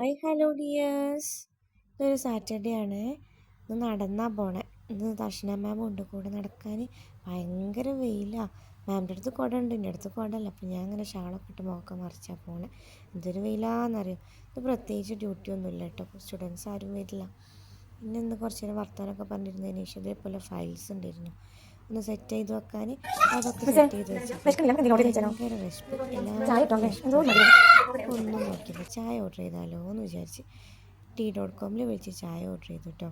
Hi hello dears. ഇതൊരു Saturday ആണ്. ഇന്ന് നടന്നാ പോണേ. ഇന്ന് ദർശന മാം ഉണ്ട് കൂടെ നടക്കാൻ. ഭയങ്കര വെയിലാണ്. മാമിൻ്റെ അടുത്ത് കുട ഉണ്ട്, എൻ്റെ അടുത്ത് കുടല്ല. അപ്പം ഞാൻ ഇങ്ങനെ ഷാളൊക്കെ ഇട്ട് മുഖമൊക്കെ മറിച്ചാൽ പോണേ. എന്തൊരു വെയിലാണെന്നറിയോ. ഇത് പ്രത്യേകിച്ച് ഡ്യൂട്ടി ഒന്നും ഇല്ല കേട്ടോ, സ്റ്റുഡൻസ് ആരും വരില്ല. പിന്നെ ഇന്ന് കുറച്ച് നേരം വർത്താനമൊക്കെ പറഞ്ഞിരുന്നതിന് ശേഷം ഇതേപോലെ ഫയൽസ് ഉണ്ടായിരുന്നു, ഒന്ന് സെറ്റ് ചെയ്ത് വെക്കാൻ. അതൊക്കെ സെറ്റ് ചെയ്ത് വെച്ചു. ഭയങ്കര വിശപ്പ്, എല്ലാവർക്കും വിശപ്പ്. ഒന്നും നോക്കിയില്ല, ചായ ഓർഡർ ചെയ്താലോ എന്ന് വിചാരിച്ച് Tea.comൽ വിളിച്ച് ചായ ഓർഡർ ചെയ്തു കേട്ടോ.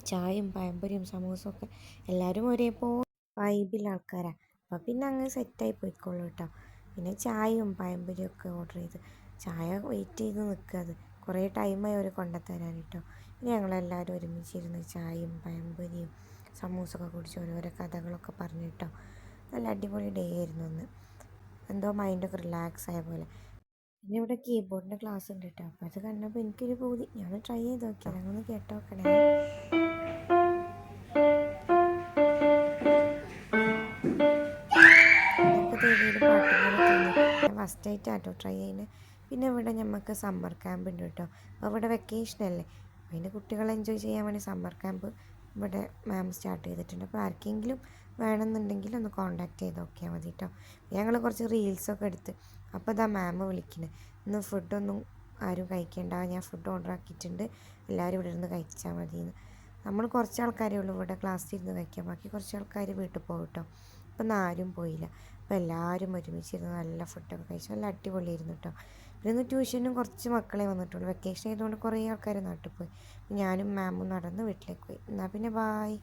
ചായയും പഴംപൊരിയും സമൂസയും ഒക്കെ എല്ലാവരും ഒരേപോലെ വൈബിൽ ആൾക്കാരാണ്. അപ്പോൾ പിന്നെ അങ്ങ് സെറ്റായി പോയിക്കോളൂ കേട്ടോ. പിന്നെ ചായയും പഴംപൊരിയും ഒക്കെ ഓർഡർ ചെയ്ത് ചായ വെയിറ്റ് ചെയ്ത് നിൽക്കുക. അത് കുറേ ടൈമായി അവർ കൊണ്ടുത്തരാൻ കേട്ടോ. പിന്നെ ഞങ്ങളെല്ലാവരും ഒരുമിച്ചിരുന്ന് ചായയും പഴംപൊരിയും സമൂസൊക്കെ കുടിച്ച് ഓരോരോ കഥകളൊക്കെ പറഞ്ഞു കേട്ടോ. നല്ല അടിപൊളി ഡേ ആയിരുന്നു അന്ന്. എന്തോ മൈൻഡൊക്കെ റിലാക്സ് ആയ പോലെ. പിന്നെ ഇവിടെ കീബോർഡിൻ്റെ ക്ലാസ് ഉണ്ട് കേട്ടോ. അപ്പോൾ അത് കണ്ടപ്പോൾ എനിക്കൊരു പൂതി, ഞാൻ ട്രൈ ചെയ്ത് നോക്കിയത്. അങ്ങനെ കേട്ടോ നോക്കണേ. നമുക്ക് ദേവിയിൽ പാട്ട് പോലെ തോന്നി. ഞാൻ ഫസ്റ്റ് ആയിട്ടാട്ടോ ട്രൈ ചെയ്യുന്നത്. പിന്നെ ഇവിടെ നമുക്ക് സമ്മർ ക്യാമ്പ് ഉണ്ട് കേട്ടോ. അപ്പോൾ ഇവിടെ വെക്കേഷനല്ലേ, അപ്പോൾ അതിൻ്റെ കുട്ടികളെ എൻജോയ് ചെയ്യാൻ വേണ്ടി സമ്മർ ക്യാമ്പ് ഇവിടെ മാം സ്റ്റാർട്ട് ചെയ്തിട്ടുണ്ട്. അപ്പോൾ ആർക്കെങ്കിലും വേണമെന്നുണ്ടെങ്കിൽ ഒന്ന് കോൺടാക്ട് ചെയ്ത് നോക്കിയാൽ മതി കേട്ടോ. ഞങ്ങൾ കുറച്ച് റീൽസൊക്കെ എടുത്ത്. അപ്പോൾ ഇതാ മാം വിളിക്കുന്നത്. ഇന്ന് ഫുഡൊന്നും ആരും കഴിക്കേണ്ട, ഞാൻ ഫുഡ് ഓർഡർ ആക്കിയിട്ടുണ്ട്, എല്ലാവരും ഇവിടെ ഇരുന്ന് കഴിച്ചാൽ മതിയെന്ന്. നമ്മൾ കുറച്ച് ആൾക്കാരേ ഉള്ളൂ ഇവിടെ ക്ലാസ്സിൽ ഇരുന്ന് കഴിക്കാം, ബാക്കി കുറച്ച് ആൾക്കാർ വീട്ടിൽ പോകും കേട്ടോ. അപ്പം ഇന്ന് ആരും പോയില്ല. അപ്പോൾ എല്ലാവരും ഒരുമിച്ചിരുന്ന് നല്ല ഫുഡൊക്കെ കഴിച്ചു. നല്ല അടിപൊളിയായിരുന്നു കേട്ടോ. പിന്നെ ഇന്ന് ട്യൂഷനും കുറച്ച് മക്കളെ വന്നിട്ടുള്ളൂ. വെക്കേഷൻ ആയതുകൊണ്ട് കുറേ ആൾക്കാർ നാട്ടിൽ പോയി. ഞാനും മാമും നടന്ന് വീട്ടിലേക്ക് പോയി. എന്നാൽ പിന്നെ ബായ്.